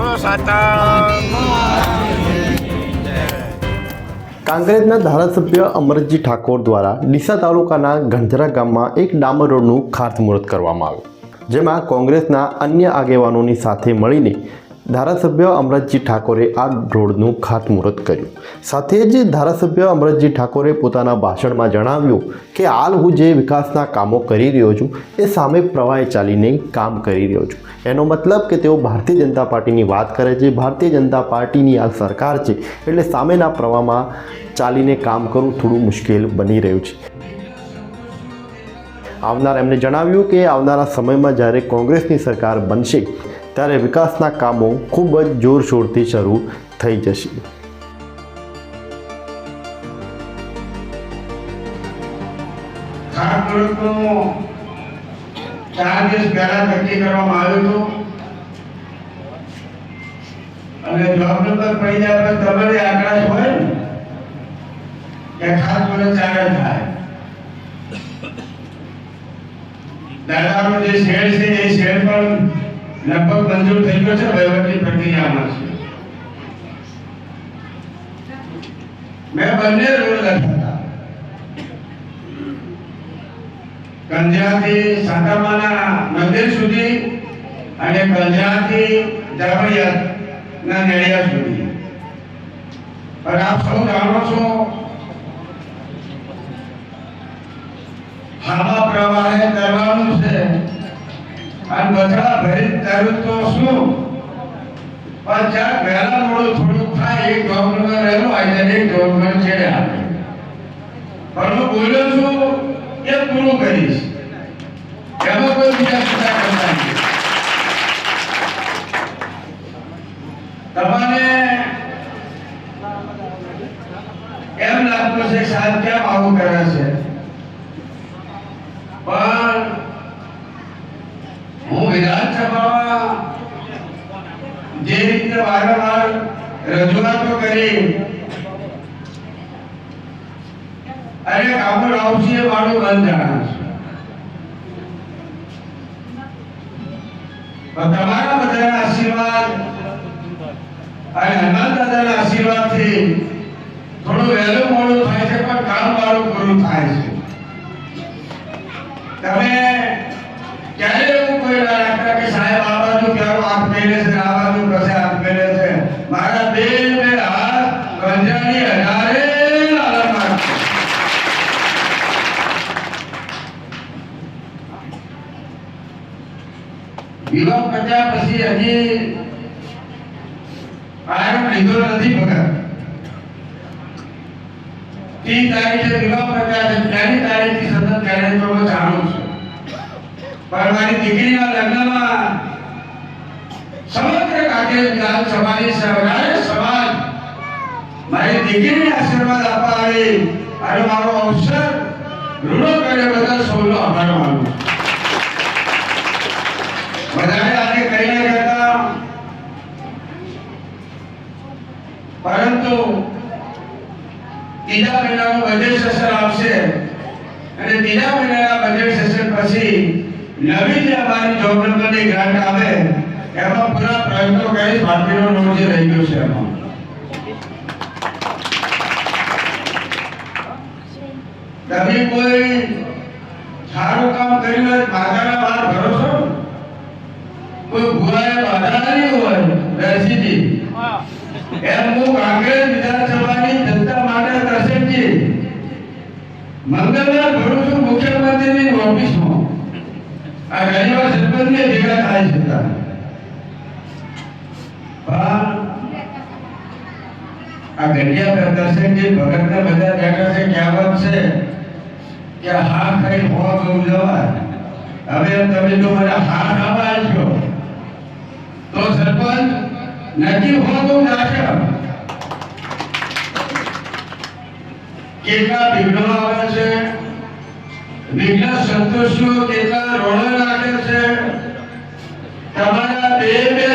બોલો સાતા કાંકરેજના ધારાસભ્ય અમરતજી ઠાકોર દ્વારા ડીસા તાલુકાના ગંધરા ગામમાં એક ડામર રોડનું ખાતમુહૂર્ત કરવામાં આવ્યું, જેમાં કોંગ્રેસના અન્ય આગેવાનોની સાથે મળીને ધારાસભ્ય અમરતજી ઠાકોરે આ રોડનું ખાતમુહૂર્ત કર્યું. સાથે જ ધારાસભ્ય અમરતજી ઠાકોરે પોતાના ભાષણમાં જણાવ્યું કે હાલ હું જે વિકાસના કામો કરી રહ્યો છું એ સામે પ્રવાહે ચાલીને કામ કરી રહ્યો છું. એનો મતલબ કે તેઓ ભારતીય જનતા પાર્ટીની વાત કરે છે. ભારતીય જનતા પાર્ટીની આ સરકાર છે એટલે સામેના પ્રવાહમાં ચાલીને કામ કરવું થોડું મુશ્કેલ બની રહ્યું છે. એમણે જણાવ્યું કે આવનારા સમયમાં જ્યારે કોંગ્રેસની સરકાર બનશે ત્યારે વિકાસના કામો ખૂબ જ જોરશોરથી શરૂ થઈ જશે. ખાતમુહૂર્તનું 4 દિવસ પહેલા નક્કી કરવામાં આવ્યું હતું અને જોબ નંબર પડી જાય પણ તમારે આકાશ હોય ને કે ખાતમુહૂર્ત ચાલે થાય. દાદાનો જે શેડ છે એ શેડ પણ લગભગ મંજૂર થઈ ગયો છે, વહીવટી પ્રક્રિયામાં છે. મેં બંને રોડ લખ્યા હતા, કંજાથી સાતામાના મંદિર સુધી અને કંજાથી જાવડિયાના નેડિયા સુધી. પણ આપ સૌ જાણો છો હામા પ્રવાહે કરવાનું છે અને બધા ભરી તરું તો શું પણ જ્યાં વહેલા મોડું થોડું થાય એક ડોક્ટર રહેલો આજે એક ડોક્ટર છેડે આપે પણ હું બોલ્યો છું એ પૂરું કરીશ, એમાં કોઈ બીજા સુધાર કરતા નથી. તમારે એમ લાગતું છે સાહેબ કેમ આવું કરે છે, પણ હું વિધાનસભામાં જે રીતે વારંવાર રજૂઆતો કરી અને કામો લાવશે એ મારું બંધ જાણ છે. પણ તમારા બધાના આશીર્વાદ અને હનુમાન દાદાના આશીર્વાદથી થોડું વહેલું મોડું થાય છે પણ કામ મારું પૂરું થાય છે. તમે ક્યારે એવું કોઈ ના રાખતા કે સાહેબ આ બાજુ ક્યારો હાથ મેલે છે, આ બાજુ કસે હાથ મેલે છે. મારા બે હાથ કંજાની હજારે આલમમાં છે. વિવાહ પત્યા પછી હજી આરામ લીધો નથી ભગત. 3 તારીખે વિવાહ પત્યા છે, 4 તારીખથી સતત કાર્યક્રમો ચાલુ છે. પણ મારી દીકરીના લગ્નમાં સમગ્ર કાંકરેજ વિધાનસભાની સર્વરાય સમાજ મારી દીકરીને આશીર્વાદ આપવા આવી અને મારો અવસર રૂડો કર્યો બદલ સૌનો આભાર માનું છું. બધાને આજે કહી ન કરતા, પરંતુ 3 મહિનાનું બજેટ સેશન આવશે અને 3 મહિનાના બજેટ સેશન પછી નવી જે અમારી જોબ નંબરની ગ્રાન્ટ આવે એમાં પૂરા પ્રયત્નો કરીશ. બાકીનો લોડ જે રહી ગયો છે એમાં તમે કોઈ સારું કામ કર્યું હોય માતાના બહાર ભરોસો, કોઈ ભૂલાએ બાધા નહીં હોય રસીદી એમ હું કાંકરેજ વિધાનસભાની જનતા માટે દર્શનજી મંગળવાર ભરું છું મુખ્યમંત્રીની ઓફિસમાં. આ ઘણીવાર સરપંચને ભેગા થાય છે આ ઘડિયા દર્શનજી ભગતને બધા બેઠા છે. કહેવત છે કે હા ખાઈ હો ગૌ જવા. હવે તમે જો મને હા ખાવા આવશો તો સરપંચ નક્કી હો ગૌ નાશે. કેટલા વિઘ્નો આવે છે, વિઘ્ન સંતોષીઓ કેટલા રોડો નાખે છે. તમારા બે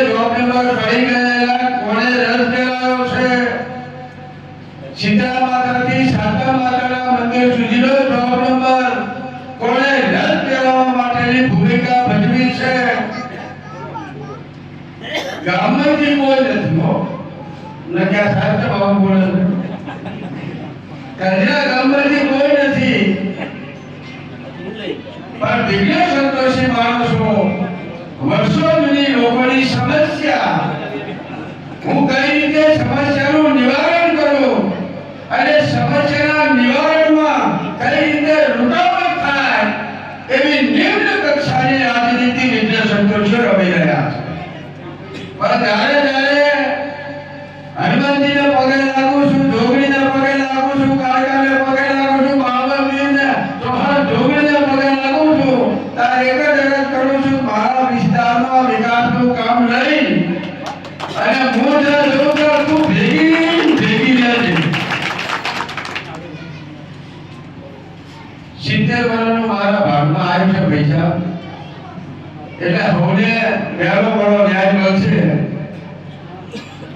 જોબ નંબર પડી ગયેલા કોણે રદ કરાયો છે? સીતા માતાથી સાતા માતાના મંદિર સુધીનો જોબ નંબર કોણે રદ કરવા માટેની ભૂમિકા ભજવી છે? ગામમાંથી કોઈ નથી હો ને ક્યાં સાહેબ તો બાબુ બોલે કંજરા ગામમાંથી કોઈ નથી પણ દિવ્ય સંતોષી માણસો વર્ષો જૂની લોકોની સમસ્યા હું કઈ રીતે સમસ્યાનું નિવારણ કરું અને સમસ્યાના નિવારણમાં કઈ રીતે રૂકાવટ થાય એવી નિમ્ન કક્ષાની રાજનીતિ વિદ્યા સંતોષો રમી રહ્યા છે પણ જ્યારે જ્યારે હનુમાનજીના પગે લાગુ છું જોગણીના પગે લાગુ છું કાળકાને પગે લાગુ છું મહાબળવીરને ચોહાણ જોગણીના પગે લાગુ છું ત્યારે એક જ અરજ કરું છું મારા વિસ્તારમાં વિકાસનું કામ લઈ અને હું જ્યાં જોઉં ત્યાં તું ભેગી રહેજે 70 વર્ષનું મારા ભાગમાં આવ્યું છે પૈસા એટલે હવે વહેલો બળો ન્યાય મળશે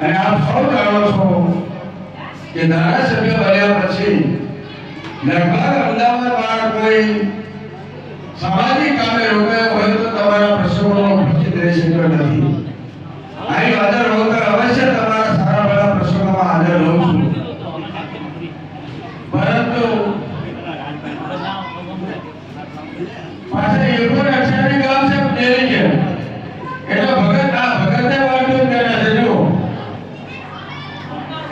અને આપ સૌ જાણો છો કે ધારાસભ્ય બન્યા પછી લગભગ અમદાવાદમાં કોઈ સામાજિક કામે રોકાયો હોય તો તમારા પ્રસંગોનો ઉપસ્થિત રહી શક્યો નથી અહીં હાજર રહો તો અવશ્ય તમારા સારા ભલા પ્રસંગોમાં હાજર રહું છું પરંતુ પાછળ એવું અક્ષરની ગામ છે ડેરી છે એટલે ભગતને વાંચ્યું કરે છે જો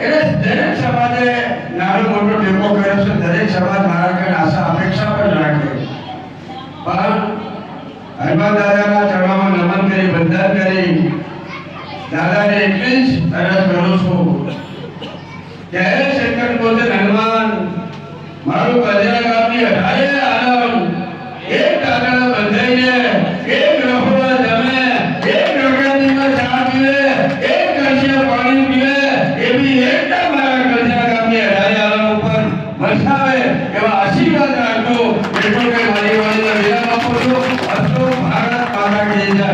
એટલે દરેક સમાજે નાનો મોટો ટેકો કર્યો છે દરેક સમાજ મારા કઈ આશા અપેક્ષા પણ રાખે પણ હનુમાન દાદાના ચરણોમાં નમન કરી વંદન કરી દાદાને એટલી જ અરજ કરું છું કે હે શંકર બોધન હનુમાન મારું કજરા ગામની 18 આનંદ એક કાગળ બંધાઈને એક રહોડા જમે એક રગડીમાં ચા પીવે એક કળશિયા પાણી પીવે એવી એકતા મારા કજરા ગામની 18 આનંદ ઉપર વરસાવે એવા આશીર્વાદ રાખજો એટલું કે મારી વાણીને વિરામ આપું છું અસ્તુ ભારત માતા કી જય.